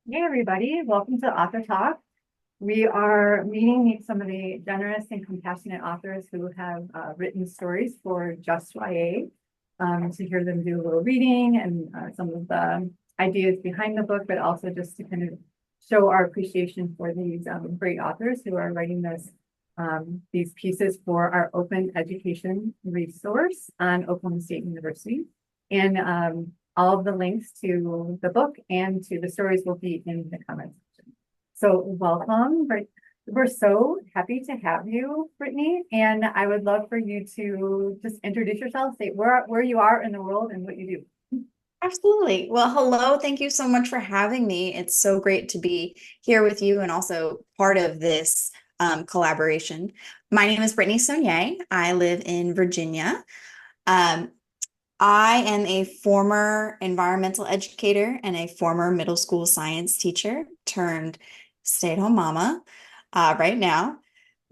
Hey everybody, welcome to Author Talk. We are meeting some of the generous and compassionate authors who have written stories for Just YA to hear them do a little reading and some of the ideas behind the book, but also just to kind of show our appreciation for these great authors who are writing these pieces for our open education resource on Oklahoma State University. And all of the links to the book and to the stories will be in the comments section. So welcome. We're so happy to have you, Brittany. And I would love for you to just introduce yourself, say where you are in the world and what you do. Absolutely. Well, hello. Thank you so much for having me. It's so great to be here with you and also part of this collaboration. My name is Brittany Saulnier. I live in Virginia. Um, I am a former environmental educator and a former middle school science teacher turned stay-at-home mama right now.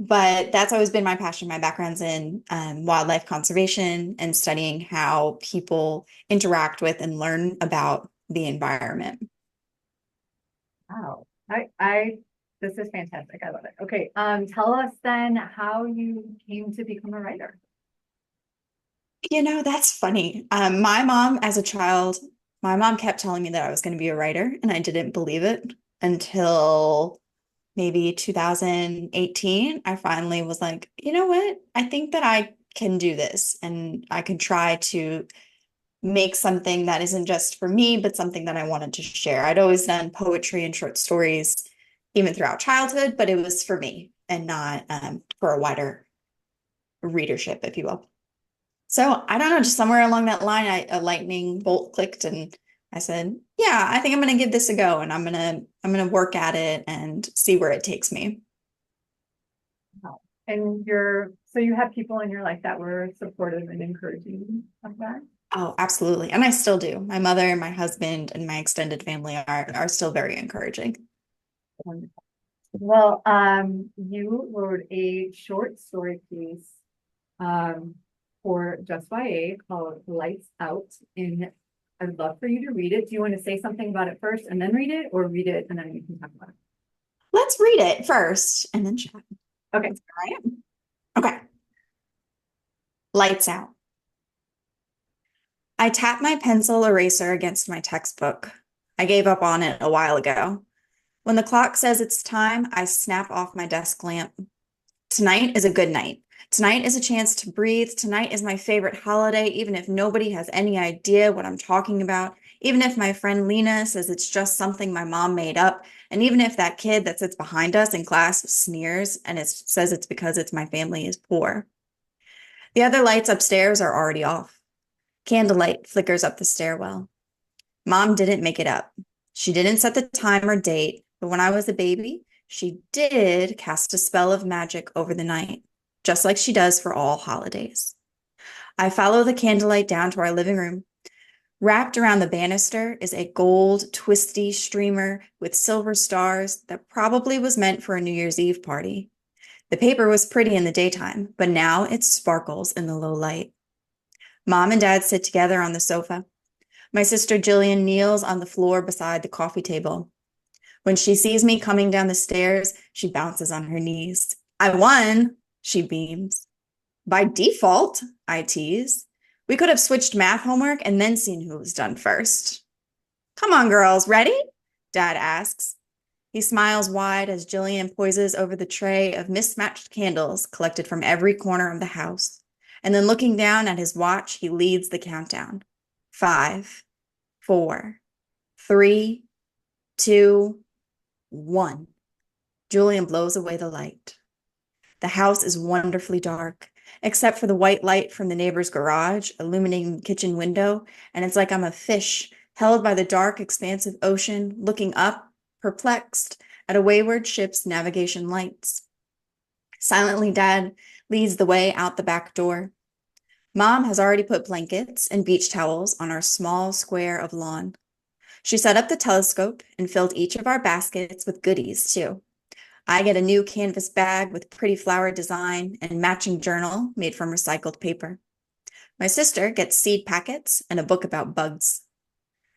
But that's always been my passion. My background's in wildlife conservation and studying how people interact with and learn about the environment. Wow. I this is fantastic. I love it. Okay. Tell us then how you came to become a writer. That's funny. My mom, as a child, my mom kept telling me that I was going to be a writer, and I didn't believe it until maybe 2018. I finally was like, you know what? I think that I can do this, and I can try to make something that isn't just for me, but something that I wanted to share. I'd always done poetry and short stories, even throughout childhood, but it was for me and not for a wider readership, if you will. So I don't know, just somewhere along that line, a lightning bolt clicked, and I said, "Yeah, I think I'm going to give this a go, and I'm gonna work at it and see where it takes me." Wow. And so you have people in your life that were supportive and encouraging of that? Oh, absolutely, and I still do. My mother, my husband, and my extended family are still very encouraging. Wonderful. Well, you wrote a short story piece um, for Just YA called Lights Out. And I'd love for you to read it. Do you want to say something about it first and then read it, or read it and then we can talk about it? Let's read it first and then chat. Okay. That's where I am. Okay. Lights out. I tap my pencil eraser against my textbook. I gave up on it a while ago. When the clock says it's time, I snap off my desk lamp. Tonight is a good night. Tonight is a chance to breathe. Tonight is my favorite holiday, even if nobody has any idea what I'm talking about. Even if my friend Lena says it's just something my mom made up. And even if that kid that sits behind us in class sneers and says it's because it's my family is poor. The other lights upstairs are already off. Candlelight flickers up the stairwell. Mom didn't make it up. She didn't set the time or date, but when I was a baby, she did cast a spell of magic over the night, just like she does for all holidays. I follow the candlelight down to our living room. Wrapped around the banister is a gold, twisty streamer with silver stars that probably was meant for a New Year's Eve party. The paper was pretty in the daytime, but now it sparkles in the low light. Mom and Dad sit together on the sofa. My sister Jillian kneels on the floor beside the coffee table. When she sees me coming down the stairs, she bounces on her knees. I won, she beams. By default, I tease. We could have switched math homework and then seen who was done first. Come on, girls, ready? Dad asks. He smiles wide as Jillian poises over the tray of mismatched candles collected from every corner of the house. And then looking down at his watch, he leads the countdown. 5, 4, 3, 2, 1. Julian blows away the light. The house is wonderfully dark, except for the white light from the neighbor's garage illuminating the kitchen window, and it's like I'm a fish held by the dark, expansive ocean, looking up, perplexed, at a wayward ship's navigation lights. Silently, Dad leads the way out the back door. Mom has already put blankets and beach towels on our small square of lawn. She set up the telescope and filled each of our baskets with goodies, too. I get a new canvas bag with pretty flower design and matching journal made from recycled paper. My sister gets seed packets and a book about bugs.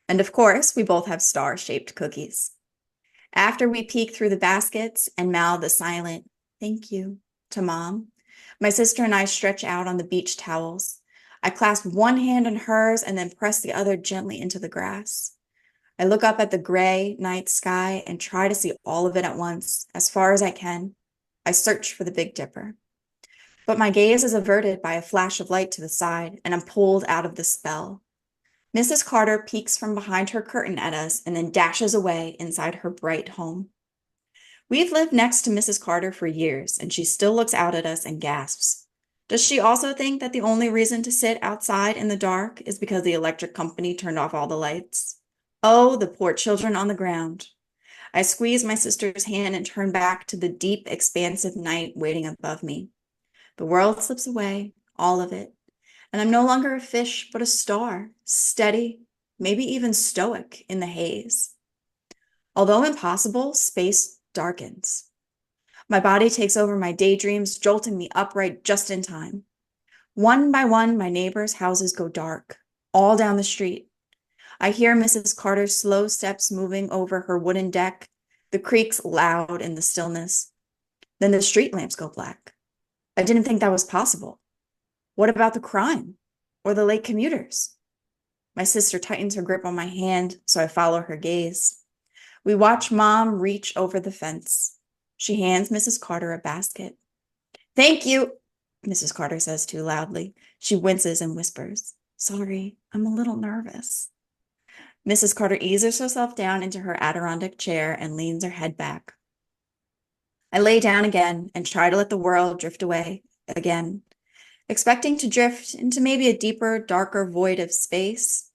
And of course, we both have star-shaped cookies. After we peek through the baskets and mouth a silent thank you to Mom, my sister and I stretch out on the beach towels. I clasp one hand in hers and then press the other gently into the grass. I look up at the gray night sky and try to see all of it at once, as far as I can. I search for the Big Dipper. But my gaze is averted by a flash of light to the side, and I'm pulled out of the spell. Mrs. Carter peeks from behind her curtain at us and then dashes away inside her bright home. We've lived next to Mrs. Carter for years, and she still looks out at us and gasps. Does she also think that the only reason to sit outside in the dark is because the electric company turned off all the lights? Oh, the poor children on the ground. I squeeze my sister's hand and turn back to the deep, expansive night waiting above me. The world slips away, all of it, and I'm no longer a fish, but a star, steady, maybe even stoic in the haze. Although impossible, space darkens. My body takes over my daydreams, jolting me upright just in time. One by one, my neighbors' houses go dark, all down the street. I hear Mrs. Carter's slow steps moving over her wooden deck, the creaks loud in the stillness. Then the street lamps go black. I didn't think that was possible. What about the crime or the late commuters? My sister tightens her grip on my hand, so I follow her gaze. We watch Mom reach over the fence. She hands Mrs. Carter a basket. Thank you, Mrs. Carter says too loudly. She winces and whispers, sorry, I'm a little nervous. Mrs. Carter eases herself down into her Adirondack chair and leans her head back. I lay down again and try to let the world drift away again, expecting to drift into maybe a deeper, darker void of space.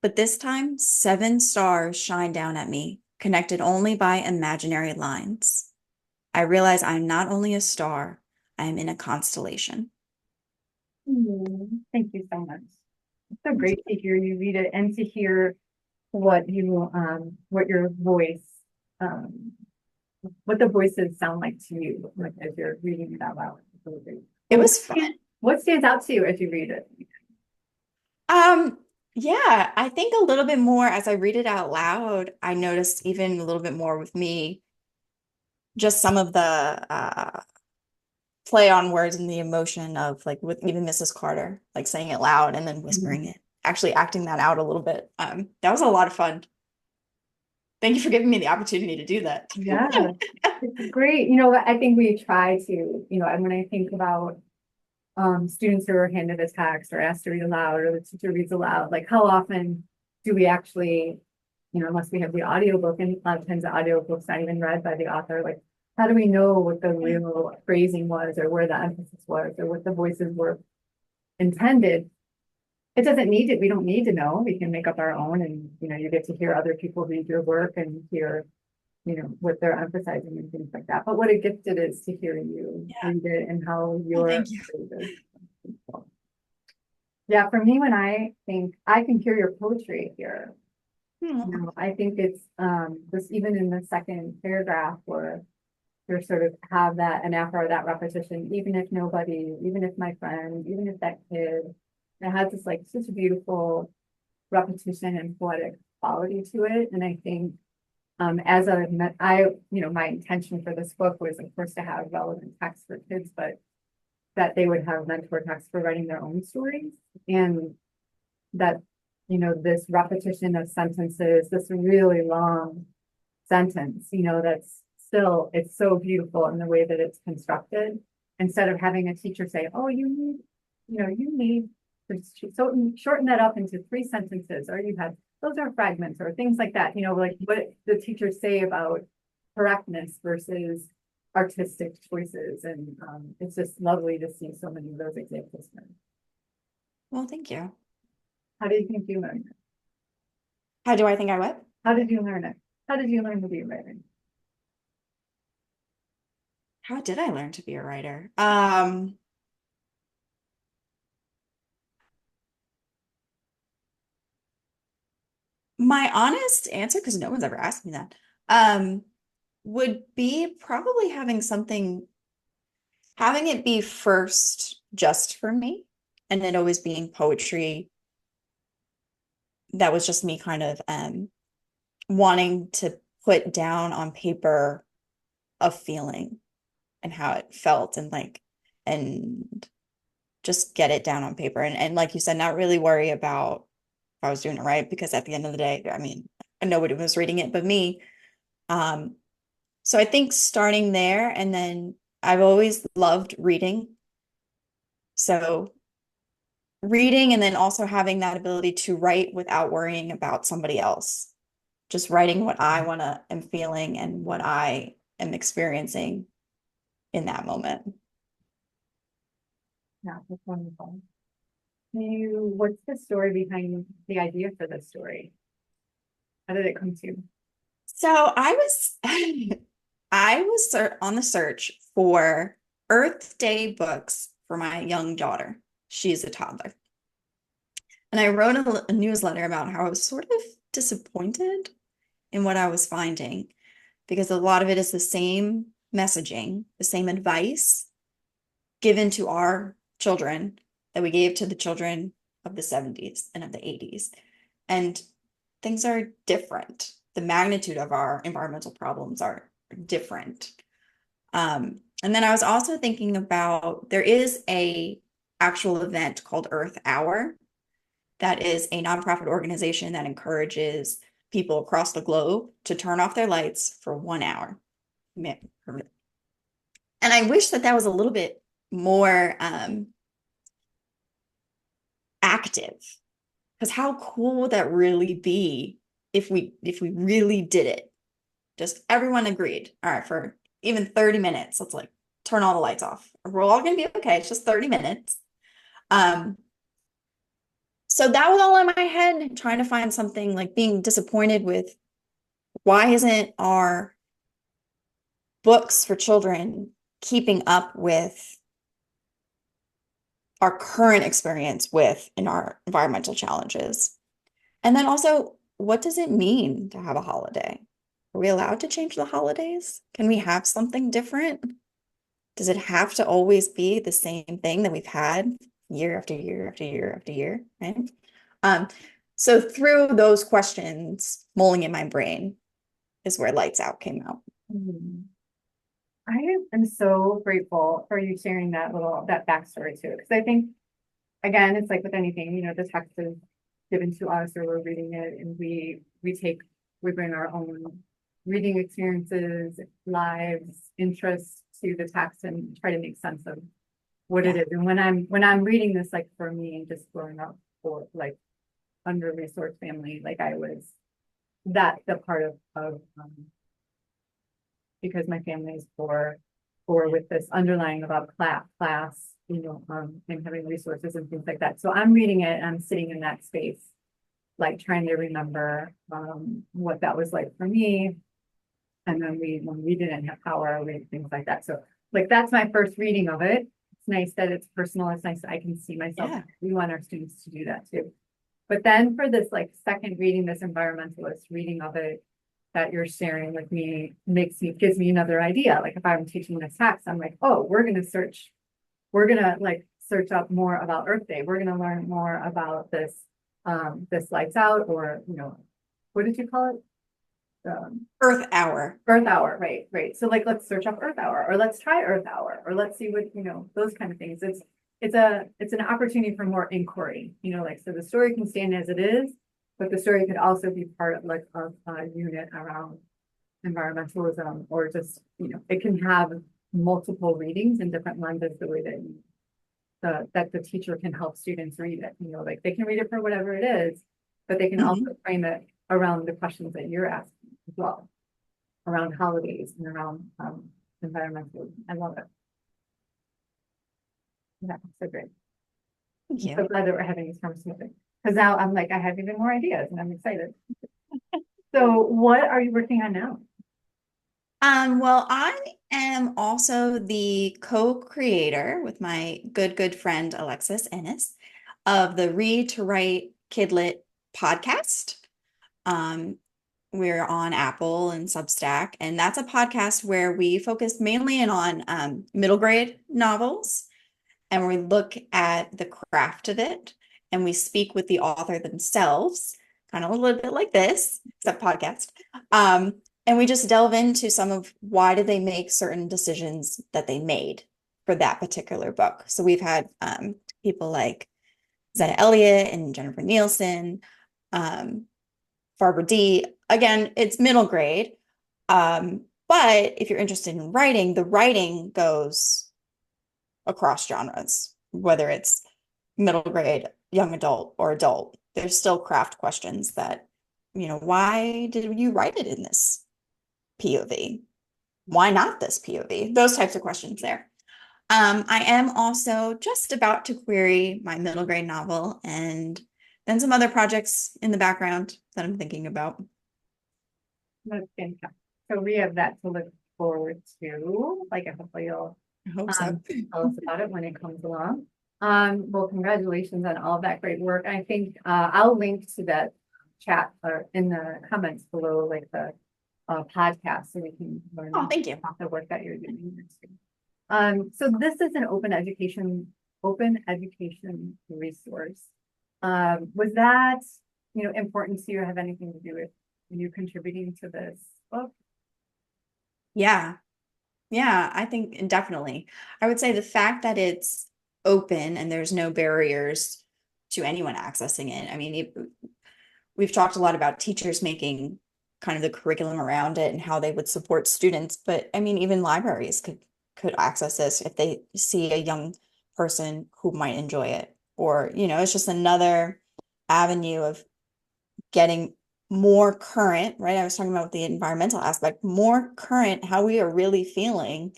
But this time, 7 stars shine down at me, connected only by imaginary lines. I realize I'm not only a star, I am in a constellation. Thank you so much. It's so great to hear you read it and to hear what your voice, what the voices sound like to you, like as you're reading it out loud. It was fun. What stands out to you as you read it? Yeah, I think a little bit more as I read it out loud, I noticed even a little bit more with me, just some of the play on words and the emotion of like with even Mrs. Carter, like saying it loud and then whispering it, actually acting that out a little bit. That was a lot of fun. Thank you for giving me the opportunity to do that. Yeah, it's great. You know, I think we try to, you know, and when I think about students who are handed a text or asked to read aloud or the teacher reads aloud, like how often do we actually, you know, unless we have the audiobook, and a lot of times the audiobook's not even read by the author, like how do we know what the real phrasing was or where the emphasis was or what the voices were intended? It doesn't need to, we don't need to know. We can make up our own, and you know, you get to hear other people read your work and hear, you know, what they're emphasizing and things like that. But what a gift it is to hear you read it and how you're. Thank you. Yeah, for me, when I think I can hear your poetry here. You know, I think it's this even in the second paragraph where you sort of have that and after that repetition, even if nobody, even if my friend, even if that kid, it has this like such a beautiful repetition and poetic quality to it. And I think you know, my intention for this book was of course to have relevant text for kids, but that they would have mentor text for writing their own stories, and that, you know, this repetition of sentences, this really long sentence, you know, that's still, it's so beautiful in the way that it's constructed. Instead of having a teacher say, oh, you need to shorten that up into 3 sentences, or you have, those are fragments or things like that, you know, like what the teachers say about correctness versus artistic choices. And it's just lovely to see so many of those examples. Well, thank you. How do you think you learned it? How do I think I what? How did you learn it? How did you learn to be a writer? How did I learn to be a writer? My honest answer, because no one's ever asked me that, would be probably having it be first just for me, and it always being poetry that was just me kind of wanting to put down on paper a feeling and how it felt and just get it down on paper. And like you said, not really worry about if I was doing it right, because at the end of the day, I mean, nobody was reading it but me. So I think starting there, and then I've always loved reading. So reading and then also having that ability to write without worrying about somebody else. Just writing what I want to am feeling and what I am experiencing in that moment. Yeah, that's wonderful. What's the story behind the idea for this story? How did it come to you? So I was I was on the search for Earth Day books for my young daughter. She's a toddler. And I wrote a newsletter about how I was sort of disappointed in what I was finding, because a lot of it is the same messaging, the same advice given to our children that we gave to the children of the 70s and of the 80s. And things are different. The magnitude of our environmental problems are different. And then I was also thinking about, there is a actual event called Earth Hour that is a nonprofit organization that encourages people across the globe to turn off their lights for 1 hour. And I wish that that was a little bit more active, because how cool would that really be if we really did it? Just everyone agreed. All right, for even 30 minutes, let's like turn all the lights off. We're all gonna be okay. It's just 30 minutes. So that was all in my head, trying to find something, like being disappointed with why isn't our books for children keeping up with our current experience with in our environmental challenges. And then also, what does it mean to have a holiday? Are we allowed to change the holidays? Can we have something different? Does it have to always be the same thing that we've had year after year after year after year, right? So through those questions mulling in my brain is where Lights Out came out. Mhm. I am so grateful for you sharing that backstory too, because I think, again, it's like with anything, the text is given to us or we're reading it, and we bring our own reading experiences, lives, interests to the text and try to make sense of what it is. And when I'm reading this, like for me, just growing up for like under-resourced family, like I was the part of because my family is poor, or with this underlying about class, and having resources and things like that. So I'm reading it and I'm sitting in that space, like trying to remember what that was like for me. And then when we didn't have power, things like that. So like that's my first reading of it. It's nice that it's personal. It's nice that I can see myself. Yeah. We want our students to do that too. But then for this like second reading, this environmentalist reading of it that you're sharing with me gives me another idea. Like if I'm teaching this text, I'm like, oh, we're gonna like search up more about Earth Day. We're gonna learn more about this Lights Out, or what did you call it? Earth Hour. Earth Hour, right. So like let's search up Earth Hour, or let's try Earth Hour, or let's see what those kind of things. It's an opportunity for more inquiry, like so the story can stand as it is, but the story could also be part of like a unit around environmentalism, or just it can have multiple readings and different lenses, the way that the teacher can help students read it. Like they can read it for whatever it is, but they can also frame it around the questions that you're asking as well, around holidays and around environmentalism. I love it. Yeah, so great. Thank I'm so you. glad that we're having this conversation, because now I'm like, I have even more ideas and I'm excited. So what are you working on now? Well, I am also the co-creator with my good friend Alexis Ennis of the Read to Write Kidlit podcast. We're on Apple and Substack, and that's a podcast where we focus mainly on middle grade novels, and we look at the craft of it, and we speak with the author themselves, kind of a little bit like this, except podcast. And we just delve into some of why did they make certain decisions that they made for that particular book. So we've had people like Zena Elliott and Jennifer Nielsen, um, Barbara D. Again, it's middle grade. But if you're interested in writing, the writing goes across genres, whether it's middle grade, young adult, or adult. There's still craft questions that, why did you write it in this POV? Why not this POV? Those types of questions there. I am also just about to query my middle grade novel and then some other projects in the background that I'm thinking about. That's fantastic. So we have that to look forward to, like, hopefully you'll I hope so. tell us about it when it comes along. Well, congratulations on all that great work. I think I'll link to that chat or in the comments below, like the podcast, so we can learn Oh, thank you. about the work that you're doing. So this is an open education resource. Was that, important to you, or have anything to do with you contributing to this book? Yeah. Yeah, I think definitely. I would say the fact that it's open and there's no barriers to anyone accessing it. I mean, we've talked a lot about teachers making kind of the curriculum around it and how they would support students, but I mean, even libraries could access this if they see a young person who might enjoy it. Or, it's just another avenue of getting more current, right? I was talking about the environmental aspect, more current, how we are really feeling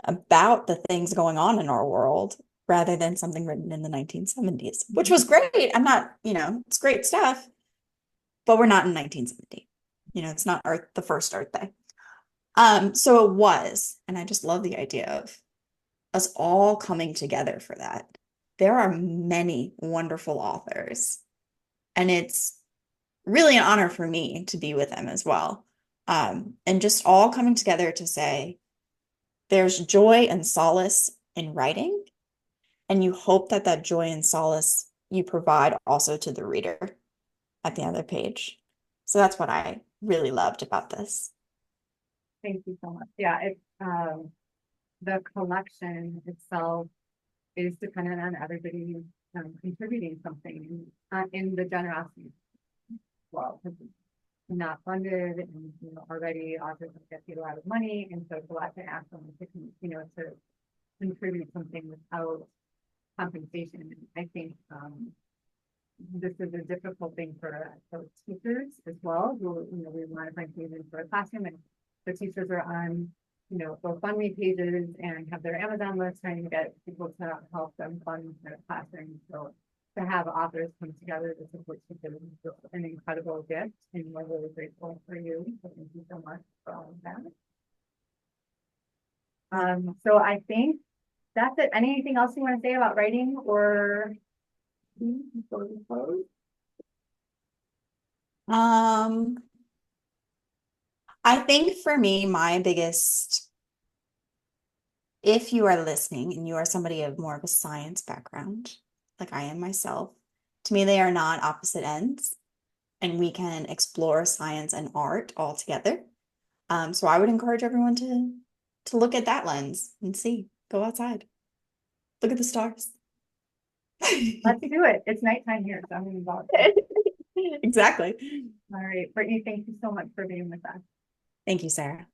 about the things going on in our world rather than something written in the 1970s, which was great. I'm not, it's great stuff, but we're not in 1970. It's not the first Earth Day. So it was, and I just love the idea of us all coming together for that. There are many wonderful authors, and it's really an honor for me to be with them as well. And just all coming together to say there's joy and solace in writing, and you hope that that joy and solace you provide also to the reader at the other page. So that's what I really loved about this. Thank you so much. Yeah, the collection itself is dependent on everybody contributing something in the generosity. Well, because it's not funded, and already authors get paid a lot of money, and so it's a lot to ask them to to contribute something without compensation. I think this is a difficult thing for teachers as well, who we want to find students for a classroom, and the teachers are on GoFundMe pages and have their Amazon list trying to get people to help them fund their classroom. So to have authors come together to support teachers is an incredible gift, and we're really grateful for you. So thank you so much for all of that. So I think that's it. Anything else you want to say about writing or before we close? I think for me, my biggest, if you are listening and you are somebody of more of a science background, like I am myself, to me, they are not opposite ends, and we can explore science and art all together. So I would encourage everyone to look at that lens and see, go outside, look at the stars. Let's do it. It's nighttime here, so I'm going to go. Exactly. All right, Brittany, thank you so much for being with us. Thank you, Sarah.